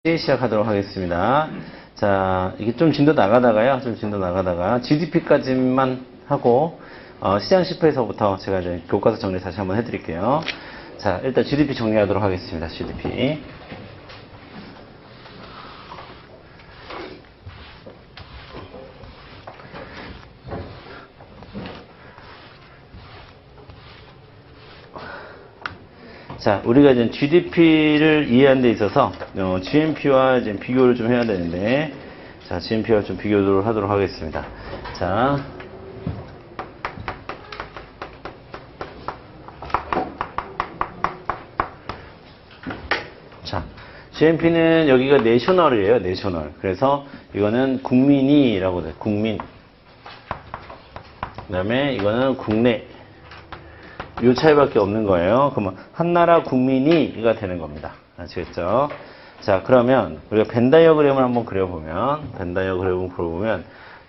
시작하도록 하겠습니다. 자, 이게 좀 진도 나가다가요. GDP까지만 하고, 시장 실패에서부터 제가 이제 교과서 정리 다시 한번 해드릴게요. 자, 일단 GDP 정리하도록 하겠습니다. GDP. 자, 우리가 이제 GDP를 이해하는 데 있어서, GNP와 이제 비교를 좀 해야 되는데, 자, GNP와 좀 비교를 하도록 하겠습니다. 자. 자, GNP는 여기가 내셔널이에요, 내셔널. 그래서 이거는 국민이라고 돼요, 국민. 그 다음에 이거는 국내. 요 차이밖에 없는 거예요. 그러면 한 나라 국민이가 되는 겁니다. 아시겠죠? 자, 그러면 우리가 벤 다이어그램을 한번 그려보면,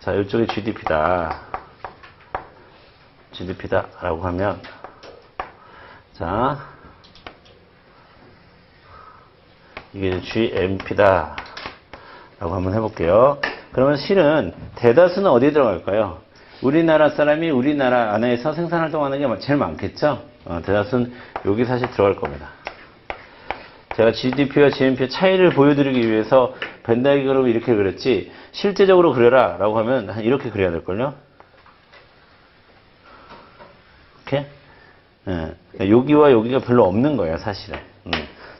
자, 이쪽이 GDP다 라고 하면, 자, 이게 GNP다 라고 한번 해볼게요. 그러면 실은 대다수는 어디에 들어갈까요? 우리나라 사람이 우리나라 안에서 생산활동하는 게 제일 많겠죠? 대다수는 여기 사실 들어갈 겁니다. 제가 GDP와 GNP의 차이를 보여드리기 위해서 벤 다이어그램을 이렇게 그렸지, 실제적으로 그려라 라고 하면 이렇게 그려야 될걸요? 이렇게? 여기와 여기가 별로 없는 거예요, 사실은.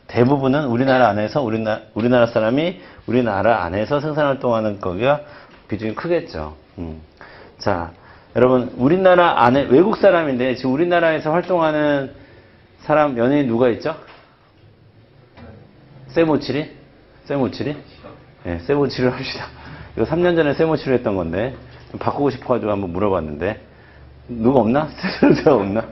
대부분은 우리나라 안에서 우리나라 사람이 우리나라 안에서 생산활동하는 거가 비중이 크겠죠. 자, 여러분, 우리나라 안에, 외국 사람인데, 지금 우리나라에서 활동하는 사람, 연예인 누가 있죠? 세모치리? 네, 세모치리를 합시다. 이거 3년 전에 세모치리 했던 건데, 좀 바꾸고 싶어가지고 한번 물어봤는데, 누가 없나? 세모치리가 없나?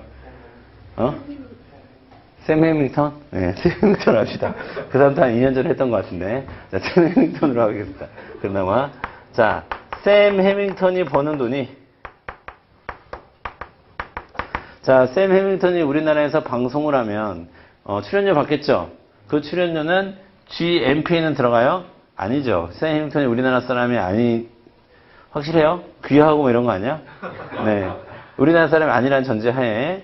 샘 해밍턴? 네, 샘 해밍턴 합시다. 그 사람도 한 2년 전에 했던 것 같은데, 자, 샘 해밍턴으로 하겠습니다. 그나마. 자, 샘 해밍턴이 버는 돈이, 자, 샘 해밍턴이 우리나라에서 방송을 하면, 출연료 받겠죠? 그 출연료는 GNP에는 들어가요? 아니죠. 샘 해밍턴이 우리나라 사람이 확실해요? 귀하고 뭐 이런 거 아니야? 네. 우리나라 사람이 아니라는 전제하에,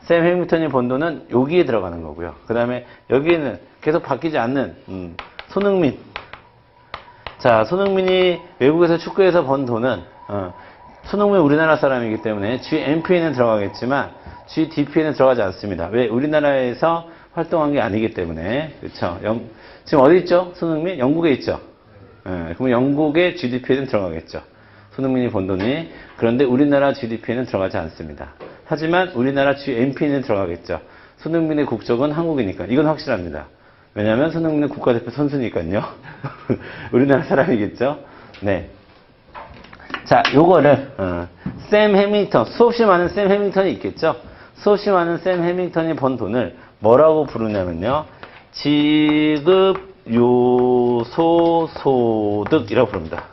샘 해밍턴이 번 돈은 여기에 들어가는 거고요. 그 다음에 여기에는 계속 바뀌지 않는, 손흥민. 자, 손흥민이 외국에서 축구에서 번 돈은, 손흥민 우리나라 사람이기 때문에 GNP에는 들어가겠지만 GDP에는 들어가지 않습니다. 왜? 우리나라에서 활동한 게 아니기 때문에. 그렇죠? 지금 어디 있죠? 손흥민? 영국에 있죠? 그럼 영국의 GDP에는 들어가겠죠. 손흥민이 번 돈이. 그런데 우리나라 GDP에는 들어가지 않습니다. 하지만 우리나라 GNP에는 들어가겠죠. 손흥민의 국적은 한국이니까. 이건 확실합니다. 왜냐하면 손흥민은 국가대표 선수니까요. 우리나라 사람이겠죠. 네. 자, 요거를 샘 해밍턴, 수없이 많은 샘 해밍턴이 있겠죠. 수없이 많은 샘 해밍턴이 번 돈을 뭐라고 부르냐면요, 지급 요소 소득이라고 부릅니다.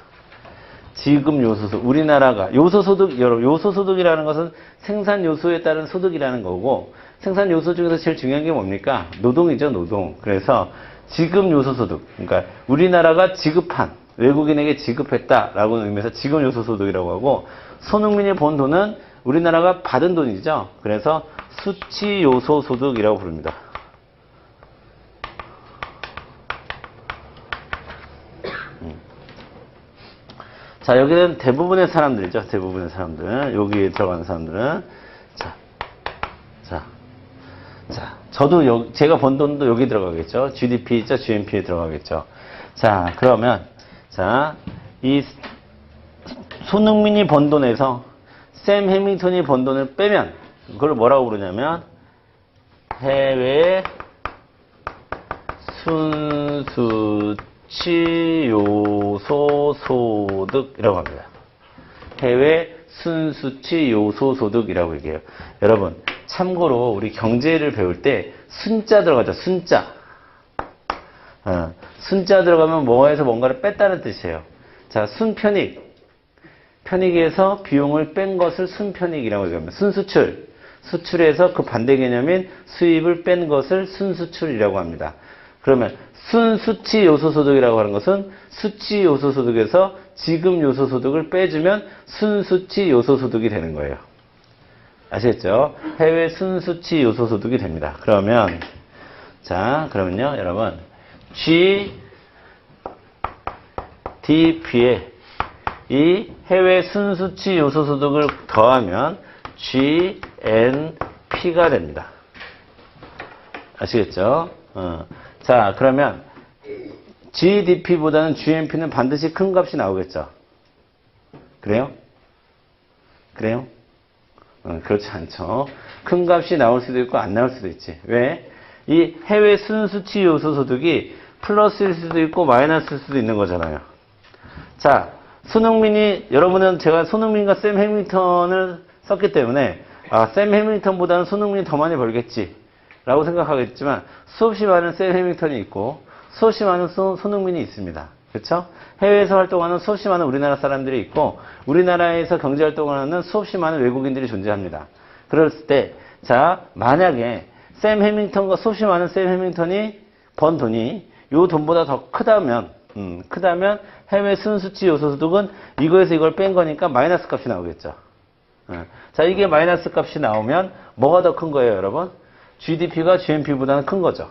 지급 요소 소득. 우리나라가 요소 소득, 여러분, 요소 소득이라는 것은 생산 요소에 따른 소득이라는 거고, 생산 요소 중에서 제일 중요한 게 뭡니까? 노동이죠, 노동. 그래서 지급 요소 소득. 그러니까 우리나라가 지급한, 외국인에게 지급했다라고 의미에서 지급 요소 소득이라고 하고, 손흥민이 번 돈은 우리나라가 받은 돈이죠. 그래서 수치 요소 소득이라고 부릅니다. 자, 여기는 대부분의 사람들이죠. 대부분의 사람들. 여기에 들어가는 사람들은. 자, 저도 제가 번 돈도 여기 들어가겠죠. GDP 있죠. GNP에 들어가겠죠. 자, 그러면, 자, 이 손흥민이 번 돈에서 샘 해밍턴이 번 돈을 빼면, 그걸 뭐라고 부르냐면, 해외 순수치 요소 소득이라고 합니다. 해외 순수치 요소 소득이라고 얘기해요. 여러분, 참고로 우리 경제를 배울 때 순자 들어가죠. 순자. 순자 들어가면 뭐에서 뭔가를 뺐다는 뜻이에요. 자, 순편익. 편익에서 비용을 뺀 것을 순편익이라고 얘기합니다. 순수출. 수출에서 그 반대 개념인 수입을 뺀 것을 순수출이라고 합니다. 그러면 순수치 요소소득이라고 하는 것은 수치 요소소득에서 지급 요소소득을 빼주면 순수치 요소소득이 되는 거예요. 아시겠죠? 해외 순수치 요소소득이 됩니다. 그러면 자, 그러면요, 여러분 GDP에 이 해외 순수치 요소소득을 더하면 GNP가 됩니다. 아시겠죠? 자, 그러면 GDP보다는 GNP는 반드시 큰 값이 나오겠죠? 그래요? 그래요? 그렇지 않죠. 큰 값이 나올 수도 있고 안 나올 수도 있지. 왜? 이 해외 순수치 요소 소득이 플러스일 수도 있고 마이너스일 수도 있는 거잖아요. 자, 손흥민이, 여러분은 제가 손흥민과 샘 해밍턴을 썼기 때문에 샘 해밍턴보다는 손흥민이 더 많이 벌겠지 라고 생각하겠지만 수없이 많은 샘 해밍턴이 있고 수없이 많은 손흥민이 있습니다. 그렇죠? 해외에서 활동하는 수없이 많은 우리나라 사람들이 있고 우리나라에서 경제활동을 하는 수없이 많은 외국인들이 존재합니다. 그럴 때 자, 만약에 샘 해밍턴과 수없이 많은 샘 해밍턴이 번 돈이 이 돈보다 더 크다면 해외 순수치 요소소득은 이거에서 이걸 뺀 거니까 마이너스 값이 나오겠죠. 자, 이게 마이너스 값이 나오면 뭐가 더 큰 거예요, 여러분? GDP가 GNP보다는 큰 거죠.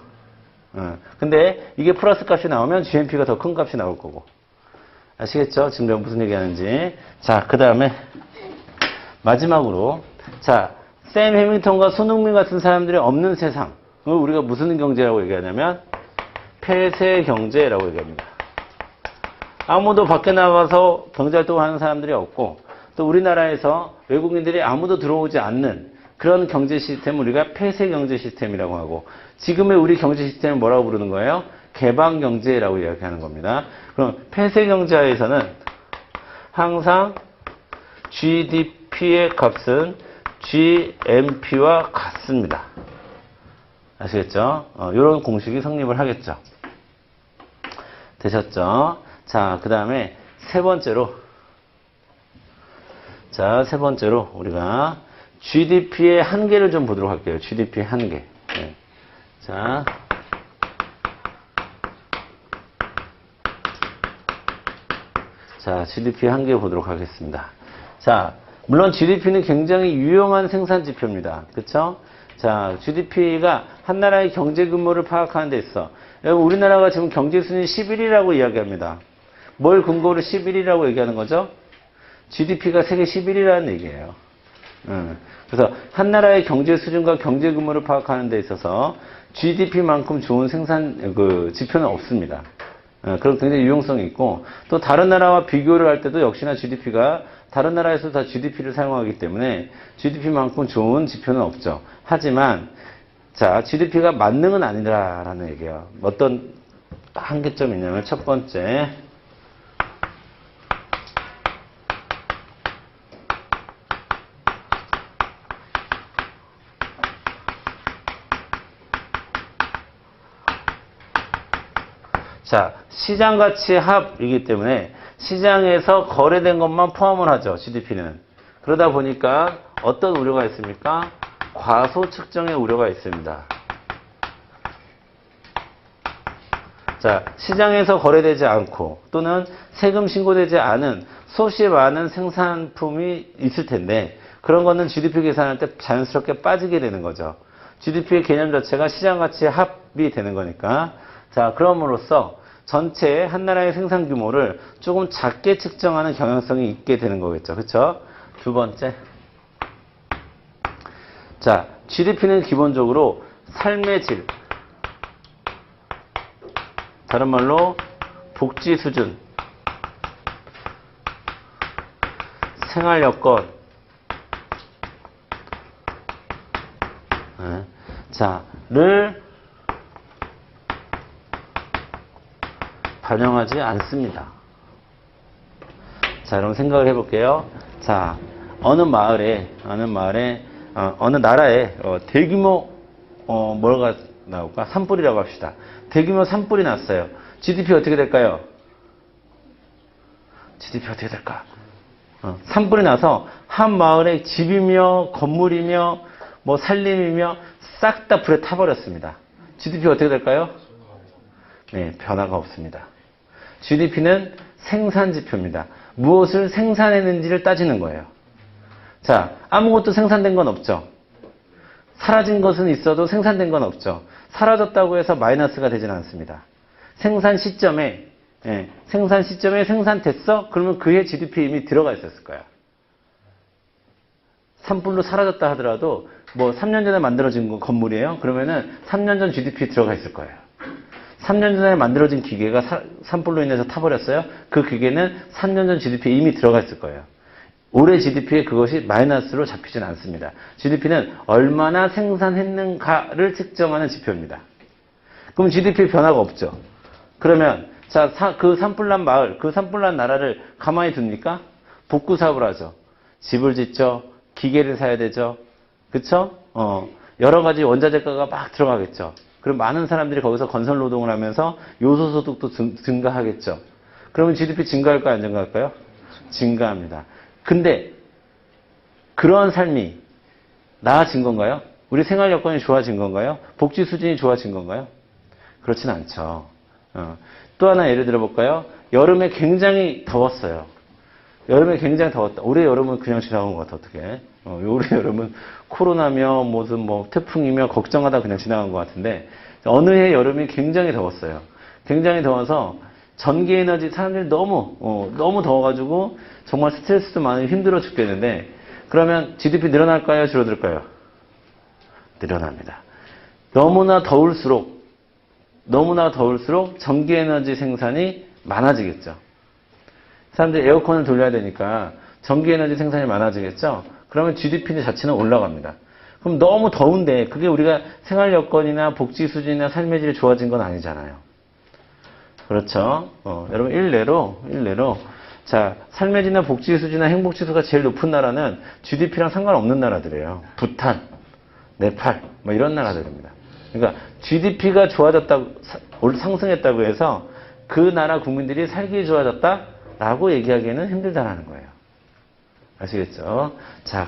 근데 이게 플러스 값이 나오면 GNP가 더 큰 값이 나올 거고. 아시겠죠? 지금 내가 무슨 얘기 하는지. 자, 그 다음에 마지막으로 자, 샘 해밍턴과 손흥민 같은 사람들이 없는 세상을 우리가 무슨 경제라고 얘기하냐면 폐쇄 경제라고 얘기합니다. 아무도 밖에 나가서 경제활동을 하는 사람들이 없고 또 우리나라에서 외국인들이 아무도 들어오지 않는 그런 경제 시스템을 우리가 폐쇄 경제 시스템이라고 하고 지금의 우리 경제 시스템을 뭐라고 부르는 거예요? 개방 경제라고 이야기하는 겁니다. 그럼 폐쇄 경제에서는 항상 GDP의 값은 GNP와 같습니다. 아시겠죠? 이런 공식이 성립을 하겠죠. 되셨죠? 자, 그 다음에 세 번째로 우리가 GDP의 한계를 좀 보도록 할게요. GDP의 한계. 네. 자, GDP의 한계 보도록 하겠습니다. 자, 물론 GDP는 굉장히 유용한 생산 지표입니다. 그렇죠? 자, GDP가 한 나라의 경제 규모를 파악하는 데 있어. 여러분, 우리나라가 지금 경제 순위 11위라고 이야기합니다. 뭘 근거로 11위라고 얘기하는 거죠? GDP가 세계 11위라는 얘기예요. 그래서 한 나라의 경제 수준과 경제 규모를 파악하는 데 있어서 GDP만큼 좋은 생산 지표는 없습니다. 그럼 굉장히 유용성이 있고 또 다른 나라와 비교를 할 때도 역시나 GDP가 다른 나라에서 다 GDP를 사용하기 때문에 GDP만큼 좋은 지표는 없죠. 하지만 자, GDP가 만능은 아니라라는 얘기예요. 어떤 한계점이 있냐면 첫 번째 자, 시장 가치 합이기 때문에 시장에서 거래된 것만 포함을 하죠. GDP는. 그러다 보니까 어떤 우려가 있습니까? 과소 측정의 우려가 있습니다. 자, 시장에서 거래되지 않고 또는 세금 신고되지 않은 수없이 많은 생산품이 있을 텐데 그런 거는 GDP 계산할 때 자연스럽게 빠지게 되는 거죠. GDP의 개념 자체가 시장 가치 합이 되는 거니까. 자, 그럼으로써 전체 한 나라의 생산 규모를 조금 작게 측정하는 경향성이 있게 되는 거겠죠. 그렇죠? 두 번째. 자, GDP는 기본적으로 삶의 질, 다른 말로 복지 수준, 생활 여건, 를 반영하지 않습니다. 자, 여러분 생각을 해볼게요. 자, 어느 나라에 대규모 뭐가 나올까? 산불이라고 합시다. 대규모 산불이 났어요. GDP 어떻게 될까요? GDP 어떻게 될까? 산불이 나서 한 마을에 집이며 건물이며 뭐 산림이며 싹 다 불에 타버렸습니다. GDP 어떻게 될까요? 네, 변화가 없습니다. GDP는 생산 지표입니다. 무엇을 생산했는지를 따지는 거예요. 자, 아무것도 생산된 건 없죠. 사라진 것은 있어도 생산된 건 없죠. 사라졌다고 해서 마이너스가 되지는 않습니다. 생산 시점에 생산됐어? 그러면 그해 GDP에 이미 들어가 있었을 거야. 산불로 사라졌다 하더라도 뭐 3년 전에 만들어진 건물이에요. 그러면은 3년 전 GDP에 들어가 있을 거예요. 3년 전에 만들어진 기계가 산불로 인해서 타버렸어요. 그 기계는 3년 전 GDP에 이미 들어가 있을 거예요. 올해 GDP에 그것이 마이너스로 잡히진 않습니다. GDP는 얼마나 생산했는가를 측정하는 지표입니다. 그럼 GDP에 변화가 없죠. 그러면 자, 그 산불난 마을, 그 산불난 나라를 가만히 둡니까? 복구 사업을 하죠. 집을 짓죠. 기계를 사야 되죠. 그쵸? 여러 가지 원자재가가 막 들어가겠죠. 그럼 많은 사람들이 거기서 건설 노동을 하면서 요소소득도 증가하겠죠. 그러면 GDP 증가할까요? 안 증가할까요? 증가합니다. 근데 그러한 삶이 나아진 건가요? 우리 생활 여건이 좋아진 건가요? 복지 수준이 좋아진 건가요? 그렇진 않죠. 또 하나 예를 들어볼까요? 여름에 굉장히 더웠어요. 여름에 굉장히 더웠다. 올해 여름은 그냥 지나간 것 같아, 어떻게. 올해 여름은 코로나며 무슨 뭐 태풍이며 걱정하다 그냥 지나간 것 같은데, 어느 해 여름이 굉장히 더웠어요. 굉장히 더워서 전기에너지 사람들이 너무 더워가지고 정말 스트레스도 많이 힘들어 죽겠는데, 그러면 GDP 늘어날까요? 줄어들까요? 늘어납니다. 너무나 더울수록 전기에너지 생산이 많아지겠죠. 사람들이 에어컨을 돌려야 되니까 전기에너지 생산이 많아지겠죠. 그러면 GDP 자체는 올라갑니다. 그럼 너무 더운데 그게 우리가 생활 여건이나 복지 수준이나 삶의 질이 좋아진 건 아니잖아요. 그렇죠. 여러분 일례로 자, 삶의 질이나 복지 수준이나 행복 지수가 제일 높은 나라는 GDP랑 상관없는 나라들이에요. 부탄, 네팔 뭐 이런 나라들입니다. 그러니까 GDP가 좋아졌다고 상승했다고 해서 그 나라 국민들이 살기 좋아졌다라고 얘기하기에는 힘들다라는 거예요. 아시겠죠? 자,